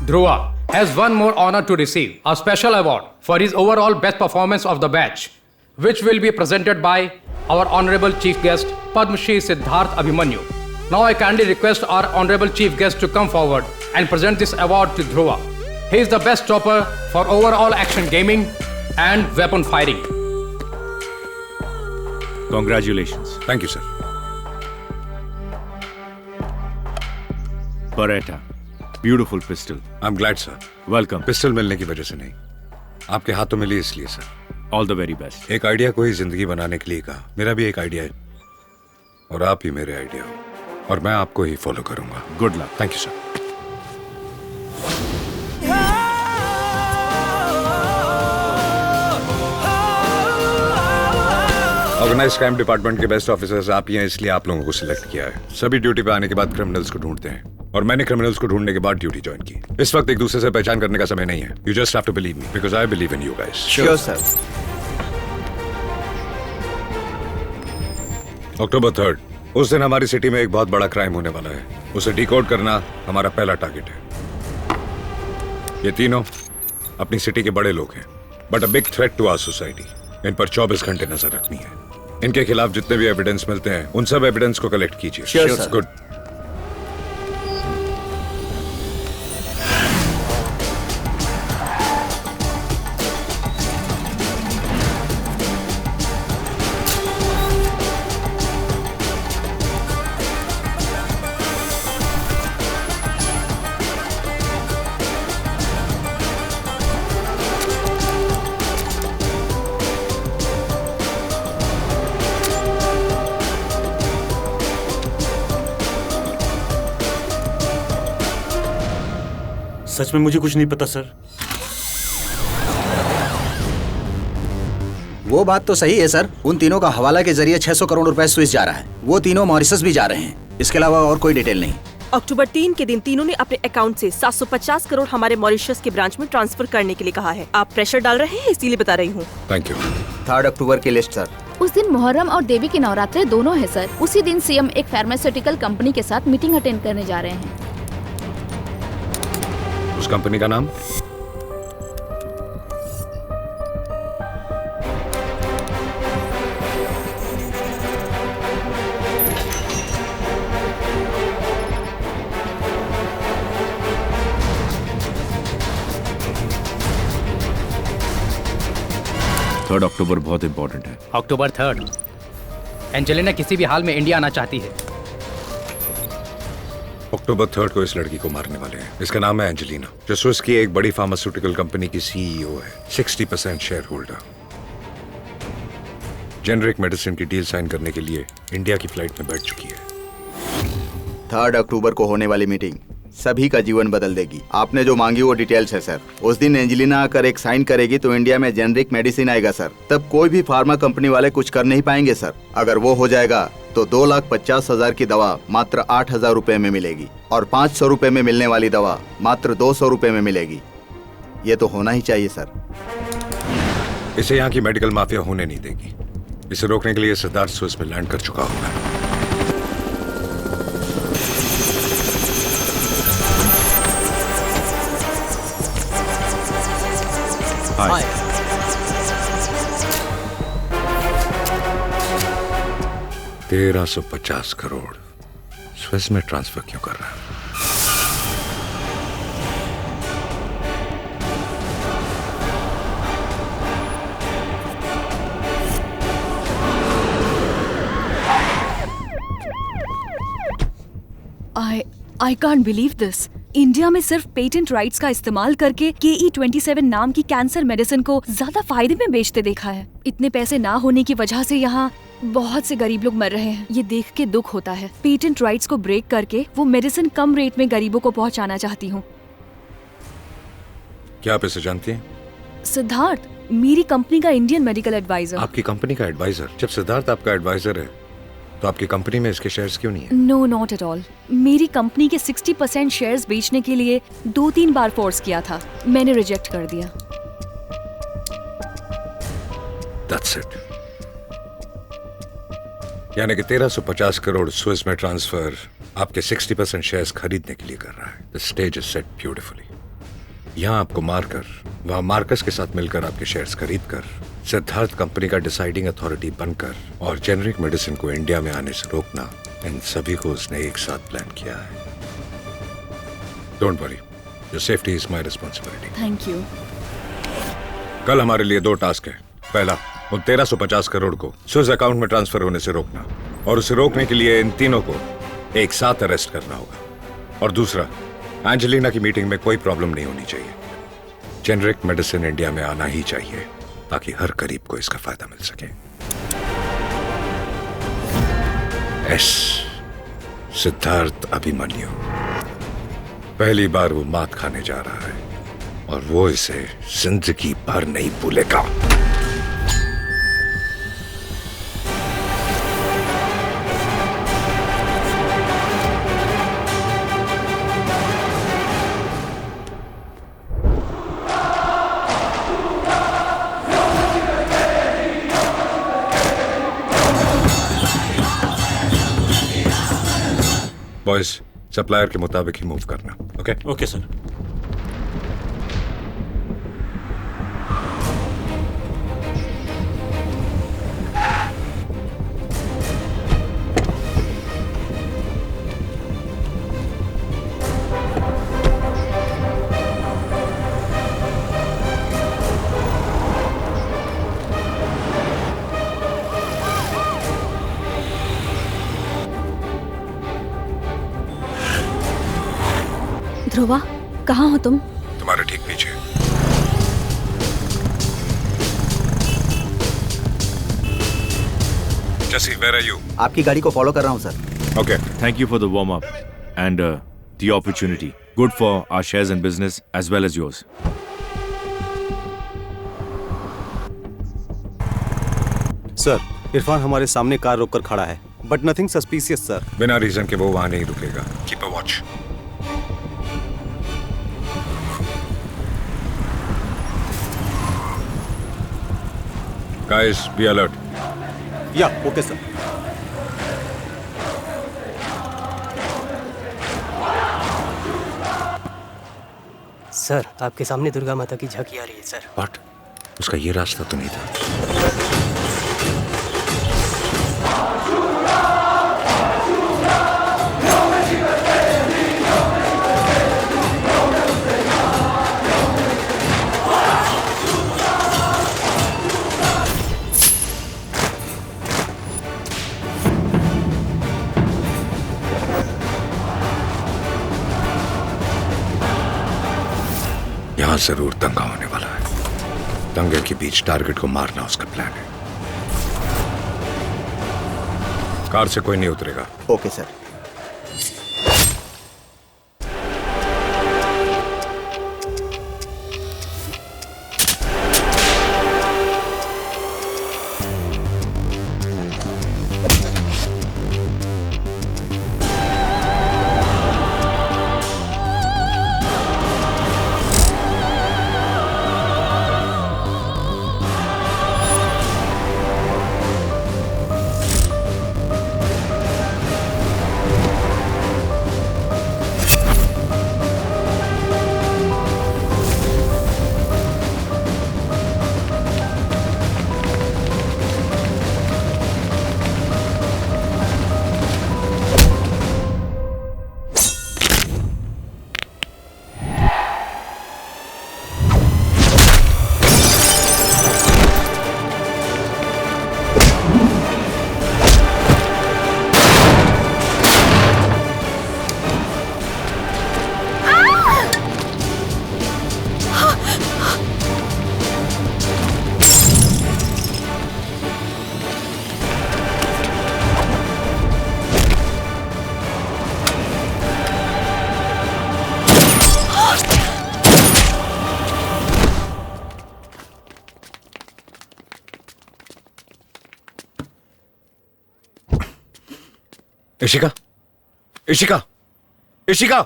Dhruva has one more honor to receive, a special award for his overall best performance of the batch, which will be presented by our honorable chief guest, Padma Shri Siddharth Abhimanyu. Now I kindly request our honorable chief guest to come forward and present this award to Dhruva. He is the best topper for overall action gaming and weapon firing. Congratulations. Thank you, sir. Beretta. Beautiful pistol. I'm glad, sir. Welcome. Pistol मिलने की वजह से नहीं, आपके हाथों मिली इसलिए sir. All the very best. एक idea को ही जिंदगी बनाने के लिए कहा। मेरा भी एक आइडिया है और आप ही मेरे आइडिया हो और मैं आपको ही फॉलो करूंगा। Good luck. Thank you sir. Organise crime department के बेस्ट ऑफिसर्स आप ही हैं, इसलिए आप लोगों को सिलेक्ट किया है। सभी ड्यूटी पे आने के बाद क्रिमिनल्स को ढूंढते हैं और मैंने क्रिमिनल्स को ढूंढने के बाद ड्यूटी ज्वाइन की। इस वक्त एक दूसरे से पहचान करने का समय नहीं है। You just have to believe me because I believe in you guys. Sure sir. October 3 उस दिन हमारी सिटी में एक बहुत बड़ा क्राइम होने वाला है। उसे डिकोड करना हमारा पहला टारगेट है। ये तीनों अपनी सिटी के बड़े लोग हैं, but a big threat to our society. इन पर 24 घंटे नजर रखनी है। इनके खिलाफ जितने भी एविडेंस मिलते हैं उन सब एविडेंस को कलेक्ट कीजिए। Sure, sir. गुड। सच में मुझे कुछ नहीं पता सर। वो बात तो सही है सर। उन तीनों का हवाला के जरिए 600 करोड़ रुपए स्विस जा रहा है। वो तीनों मॉरिशस भी जा रहे हैं। इसके अलावा और कोई डिटेल नहीं। अक्टूबर 3 के दिन तीनों ने अपने अकाउंट से 750 करोड़ हमारे मॉरिशस के ब्रांच में ट्रांसफर करने के लिए कहा है। आप प्रेशर डाल रहे हैं इसीलिए बता रही हूँ। Thank you. 3 अक्टूबर की लिस्ट सर। उस दिन मुहर्रम और देवी के नवरात्रे दोनों है सर। उसी दिन सीएम एक फार्मास्यूटिकल कंपनी के साथ मीटिंग अटेंड करने जा रहे हैं। उस कंपनी का नाम? थर्ड अक्टूबर बहुत इंपॉर्टेंट है। October 3 एंजेलिना किसी भी हाल में इंडिया आना चाहती है। अक्टूबर 3 को इस लड़की को मारने वाले हैं। इसका नाम है एंजेलिना, जो स्विस की एक बड़ी फार्मास्यूटिकल कंपनी की सीईओ है, 60% शेयर होल्डर। जेनरिक मेडिसिन की डील साइन करने के लिए इंडिया की फ्लाइट में बैठ चुकी है। 3 अक्टूबर को होने वाली मीटिंग सभी का जीवन बदल देगी। आपने जो मांगी वो डिटेल्स है सर। उस दिन एंजेलिना आकर एक साइन करेगी तो इंडिया में जेनरिक मेडिसिन आएगा सर। तब कोई भी फार्मा कंपनी वाले कुछ कर नहीं पाएंगे सर। अगर वो हो जाएगा तो 2,50,000 की दवा मात्र 8,000 रुपए में मिलेगी और 500 रुपए में मिलने वाली दवा मात्र 200 रुपए में मिलेगी। ये तो होना ही चाहिए सर। इसे यहाँ की मेडिकल माफिया होने नहीं देगी। इसे रोकने के लिए सिद्धार्थ स्विस में लैंड कर चुका होगा। हाय। 1350 करोड़ स्विस में ट्रांसफर क्यों कर रहा है? I can't believe this. India में सिर्फ पेटेंट राइट्स का इस्तेमाल करके KE27 नाम की कैंसर मेडिसिन को ज्यादा फायदे में बेचते देखा है। इतने पैसे ना होने की वजह से यहाँ बहुत से गरीब लोग मर रहे हैं। ये देख के दुख होता है। पेटेंट राइट्स को ब्रेक करके वो मेडिसिन कम रेट में गरीबों को पहुँचाना चाहती हूँ। क्या आप इसे जानती हैं? सिद्धार्थ मेरी कंपनी का इंडियन मेडिकल एडवाइजर। आपकी कंपनी का एडवाइजर? जब सिद्धार्थ आपका एडवाइजर है तो आपकी कंपनी में इसके शेयर्स क्यों नहीं है? No not at all. मेरी कंपनी के 60% शेयर्स बेचने के लिए 2-3 बार फोर्स किया था। मैंने रिजेक्ट कर दिया। That's it. यानी कि 1350 करोड़ स्विस में ट्रांसफर आपके 60% शेयर्स खरीदने के लिए कर रहा है। The stage is set beautifully. यहाँ आपको मारकर वहाँ मार्कस के साथ मिलकर आपके शेयर्स खरीदकर सिद्धार्थ कंपनी का डिसाइडिंग अथॉरिटी बनकर और जेनरिक मेडिसिन को इंडिया में आने से रोकना, इन सभी को उसने एक साथ प्लान किया है। Don't worry, your safety is my responsibility. Thank you. कल हमारे लिए 2 टास्क है। पहला, उन 1350 करोड़ को स्विस अकाउंट में ट्रांसफर होने से रोकना, और उसे रोकने के लिए इन तीनों को एक साथ अरेस्ट करना होगा। और दूसरा, एंजेलिना की मीटिंग में कोई प्रॉब्लम नहीं होनी चाहिए। जेनरिक मेडिसिन इंडिया में आना ही चाहिए ताकि हर गरीब को इसका फायदा मिल सके। एस सिद्धार्थ अभिमन्यु, पहली बार वो मात खाने जा रहा है और वो इसे जिंदगी भर नहीं भूलेगा। बॉयज, सप्लायर के मुताबिक ही मूव करना। Okay okay sir. ध्रुवा, कहाँ हो तुम? तुम्हारे ठीक पीछे। जसी, वेयर आर यू? आपकी गाड़ी को फॉलो कर रहा हूँ sir. Okay. Thank you for the warm up and the opportunity. Good for our shares and business as well as yours. Sir, Irfan हमारे सामने कार रोककर खड़ा है, बट नथिंग सस्पिशियस सर। बिना रीजन के वो वहां नहीं रुकेगा। Keep a watch. Guys, be alert. या ओके सर। सर, आपके सामने दुर्गा माता की झांकी आ रही है सर। What? उसका ये रास्ता तो नहीं था। यहां जरूर दंगा होने वाला है। दंगे के बीच टारगेट को मारना उसका प्लान है। कार से कोई नहीं उतरेगा। Okay sir. इशिका, इशिका, इशिका!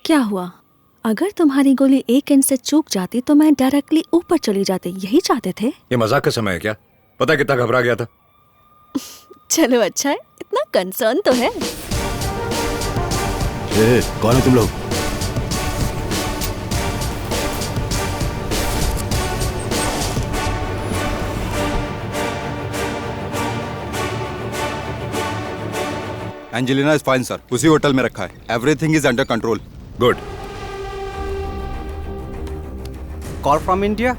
क्या हुआ? अगर तुम्हारी गोली एक इंच से चूक जाती तो मैं डायरेक्टली ऊपर चली जाती, यही चाहते थे? ये मजाक का समय है क्या? पता कितना घबरा गया था? चलो अच्छा है, इतना कंसर्न तो है। कौन है तुम लोग? एंजेलिना इज फाइन सर, उसी होटल में रखा है। Everything is under control. Good. Call from India.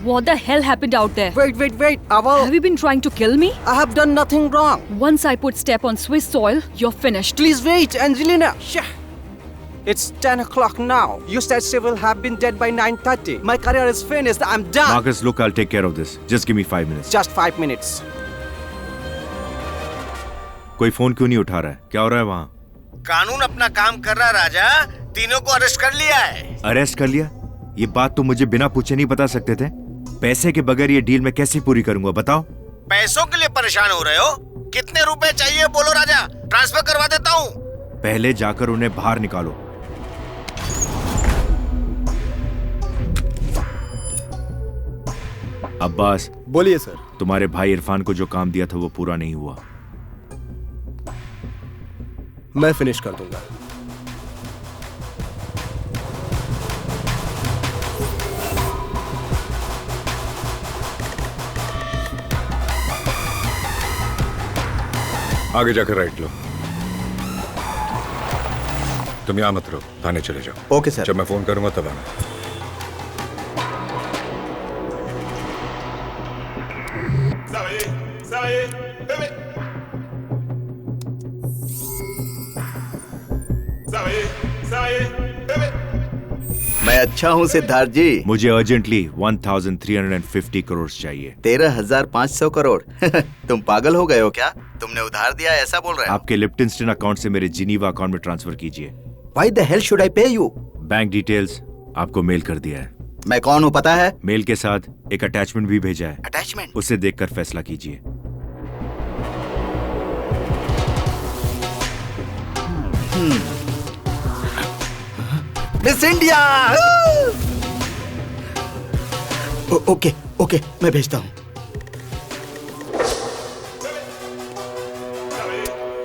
What the hell happened out there? Wait, Aval. Have you been trying to kill me? I have done nothing wrong. Once I put step on Swiss soil, you're finished. Please wait, Angelina. Shh. It's 10 o'clock now. You said she will have been dead by 9:30. My career is finished. I'm done. Marcus, look, I'll take care of this. Just give me 5 minutes. Just 5 minutes. कोई phone क्यों नहीं उठा रहा है? क्या हो रहा है वहाँ? कानून अपना काम कर रहा राजा। तीनों को अरेस्ट कर लिया है। अरेस्ट कर लिया? ये बात तो मुझे बिना पूछे नहीं बता सकते थे। पैसे के बगैर ये डील मैं कैसे पूरी करूंगा बताओ? पैसों के लिए परेशान हो रहे हो? कितने रुपए चाहिए बोलो राजा, ट्रांसफर करवा देता हूँ। पहले जाकर उन्हें बाहर निकालो। अब्बास, बोलिए सर। तुम्हारे भाई इरफान को जो काम दिया था वो पूरा नहीं हुआ। मैं फिनिश कर दूंगा। आगे जाकर राइट लो। तुम यहां मत रहो, थाने चले जाओ। Okay sir. जब मैं फोन करूंगा तब आना। मैं अच्छा हूँ सिद्धार्थ जी। मुझे अर्जेंटली 1350 करोड़ चाहिए। 13,500 करोड़। तुम पागल हो गए हो क्या? तुमने उधार दिया ऐसा बोल रहे हो? आपके लिप्टनस्टन अकाउंट से मेरे जिनीवा अकाउंट में ट्रांसफर कीजिए। Why the hell should I pay you? Bank details आपको मेल कर दिया है। मैं कौन हूँ पता है? मेल के साथ एक अटैचमेंट भी भेजा है। अटैचमेंट? उसे देखकर फैसला कीजिए। Miss India. ओके, मैं भेजता हूँ।